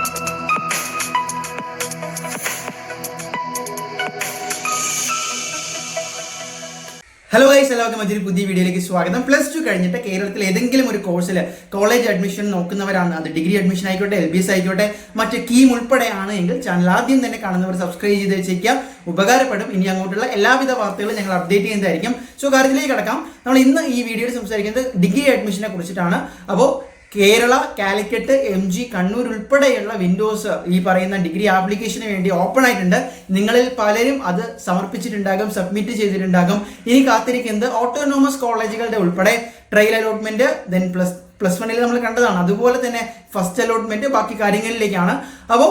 Hello guys, എല്ലാവർക്കും മറ്റൊരു പുതിയ വീഡിയോയിലേക്ക് സ്വാഗതം. പ്ലസ് ടു കഴിഞ്ഞിട്ട് കേരളത്തിൽ ഏതെങ്കിലും ഒരു കോഴ്സിൽ കോളേജ് അഡ്മിഷൻ നോക്കുന്നവരാണ്, അത് ഡിഗ്രി അഡ്മിഷൻ ആയിക്കോട്ടെ, LBS ആയിക്കോട്ടെ, മറ്റ് കീം ഉൾപ്പെടെയാണ് എങ്കിൽ ചാനൽ ആദ്യം തന്നെ കാണുന്നവർ സബ്സ്ക്രൈബ് ചെയ്ത് വെച്ചേക്കാം, ഉപകാരപ്പെടും. ഇനി അങ്ങോട്ടുള്ള എല്ലാവിധ വാർത്തകളും ഞങ്ങൾ അപ്ഡേറ്റ് ചെയ്യുന്നതായിരിക്കും. സോ കാര്യത്തിലേക്ക് കടക്കാം. നമ്മൾ ഇന്ന് ഈ വീഡിയോയിൽ സംസാരിക്കുന്നത് ഡിഗ്രി അഡ്മിഷനെ കുറിച്ചിട്ടാണ്. അപ്പോൾ കേരള, കാലിക്കറ്റ്, MG, കണ്ണൂർ ഉൾപ്പെടെയുള്ള വിൻഡോസ് ഈ പറയുന്ന ഡിഗ്രി ആപ്ലിക്കേഷന് വേണ്ടി ഓപ്പൺ ആയിട്ടുണ്ട്. നിങ്ങളിൽ പലരും അത് സമർപ്പിച്ചിട്ടുണ്ടാകും, സബ്മിറ്റ് ചെയ്തിട്ടുണ്ടാകും. ഇനി കാത്തിരിക്കുന്നത് ഓട്ടോണോമസ് കോളേജുകളുടെ ഉൾപ്പെടെ ട്രയൽ അലോട്ട്മെന്റ്, ദെൻ പ്ലസ് വണ്ണിൽ നമ്മൾ കണ്ടതാണ്, അതുപോലെ തന്നെ ഫസ്റ്റ് അലോട്ട്മെന്റ്, ബാക്കി കാര്യങ്ങളിലേക്കാണ്. അപ്പോൾ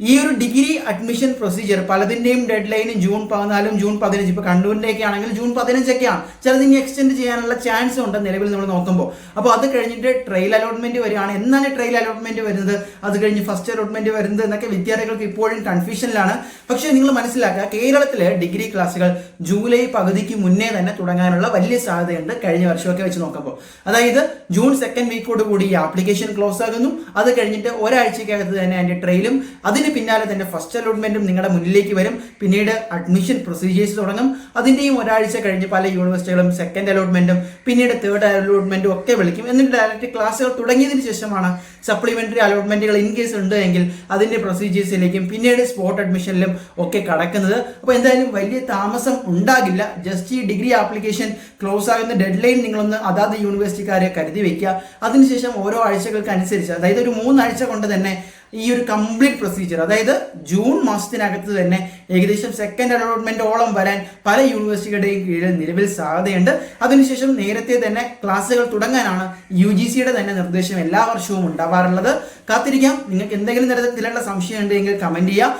ഈ ഒരു ഡിഗ്രി അഡ്മിഷൻ പ്രൊസീജിയർ പലതിൻ്റെയും ഡെഡ് ലൈൻ ജൂൺ 14, ജൂൺ 15. ഇപ്പോൾ കണ്ണൂരിൻ്റെയൊക്കെ ആണെങ്കിൽ ജൂൺ 15 ചിലത് ഇനി എക്സ്റ്റെൻഡ് ചെയ്യാനുള്ള ചാൻസ് ഉണ്ട് നിലവിൽ നമ്മൾ നോക്കുമ്പോൾ. അപ്പോൾ അത് കഴിഞ്ഞിട്ട് ട്രയൽ അലോട്ട്മെന്റ് വരികയാണ്. എന്നാണ് ട്രയൽ അലോട്ട്മെന്റ് വരുന്നത്, അത് കഴിഞ്ഞ് ഫസ്റ്റ് അലോട്ട്മെന്റ് വരുന്നത് എന്നൊക്കെ വിദ്യാർത്ഥികൾക്ക് ഇപ്പോഴും കൺഫ്യൂഷനിലാണ്. പക്ഷേ നിങ്ങൾ മനസ്സിലാക്കുക, കേരളത്തിലെ ഡിഗ്രി ക്ലാസ്സുകൾ ജൂലൈ പകുതിക്ക് മുന്നേ തന്നെ തുടങ്ങാനുള്ള വലിയ സാധ്യതയുണ്ട് കഴിഞ്ഞ വർഷമൊക്കെ വെച്ച് നോക്കുമ്പോൾ. അതായത് ജൂൺ 2nd വീക്കോട് കൂടി ഈ ആപ്ലിക്കേഷൻ ക്ലോസ് ആകുന്നു. അത് കഴിഞ്ഞിട്ട് ഒരാഴ്ചക്കകത്ത് തന്നെ അതിന്റെ ട്രയലും അതിന് പിന്നാലെ തന്നെ ഫസ്റ്റ് അലോട്ട്മെന്റും നിങ്ങളുടെ മുന്നിലേക്ക് വരും. പിന്നീട് അഡ്മിഷൻ പ്രൊസീജിയേഴ്സ് തുടങ്ങും. അതിന്റെയും ഒരാഴ്ച കഴിഞ്ഞ് പല യൂണിവേഴ്സിറ്റികളും സെക്കൻഡ് അലോട്ട്മെന്റും പിന്നീട് തേർഡ് അലോട്ട്മെന്റും ഒക്കെ വിളിക്കും. എന്നിട്ട് ഡയറക്റ്റ് ക്ലാസ്സുകൾ തുടങ്ങിയതിന് ശേഷമാണ് സപ്ലിമെന്ററി അലോട്ട്മെന്റുകൾ ഇൻ കേസ് ഉണ്ട് എങ്കിൽ അതിന്റെ പ്രൊസീജിയേഴ്സിലേക്കും പിന്നീട് സ്പോട്ട് അഡ്മിഷനിലും ഒക്കെ കടക്കുന്നത്. അപ്പോൾ എന്തായാലും വലിയ താമസം ഉണ്ടാകില്ല. ജസ്റ്റ് ഈ ഡിഗ്രി ആപ്ലിക്കേഷൻ ക്ലോസ് ആകുന്ന ഡെഡ് ലൈൻ നിങ്ങളൊന്ന് അതാത് യൂണിവേഴ്സിറ്റിക്കാരെ കരുതി വെക്കുക. അതിനുശേഷം ഓരോ ആഴ്ചകൾക്ക് അനുസരിച്ച്, അതായത് ഒരു 3 ആഴ്ച കൊണ്ട് തന്നെ ഈ ഒരു കംപ്ലീറ്റ് പ്രൊസീജിയർ, അതായത് ജൂൺ മാസത്തിനകത്ത് തന്നെ ഏകദേശം സെക്കൻഡ് അലോട്ട്മെന്റോളം വരാൻ പല യൂണിവേഴ്സിറ്റികളുടെയും കീഴിൽ നിലവിൽ സാധ്യതയുണ്ട്. അതിനുശേഷം നേരത്തെ തന്നെ ക്ലാസ്സുകൾ തുടങ്ങാനാണ് UGCയുടെ തന്നെ നിർദ്ദേശം എല്ലാ വർഷവും ഉണ്ടാവാറുള്ളത്. കാത്തിരിക്കാം. നിങ്ങൾക്ക് എന്തെങ്കിലും തരത്തിലുള്ള സംശയം ഉണ്ടെങ്കിൽ കമന്റ് ചെയ്യുക.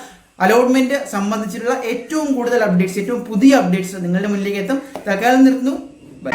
അലോട്ട്മെന്റ് സംബന്ധിച്ചിട്ടുള്ള ഏറ്റവും കൂടുതൽ അപ്ഡേറ്റ്സ്, ഏറ്റവും പുതിയ അപ്ഡേറ്റ്സ് നിങ്ങളുടെ മുന്നിലേക്ക് എത്തും. തൽക്കാലം നിർത്തുന്നു. ബൈ.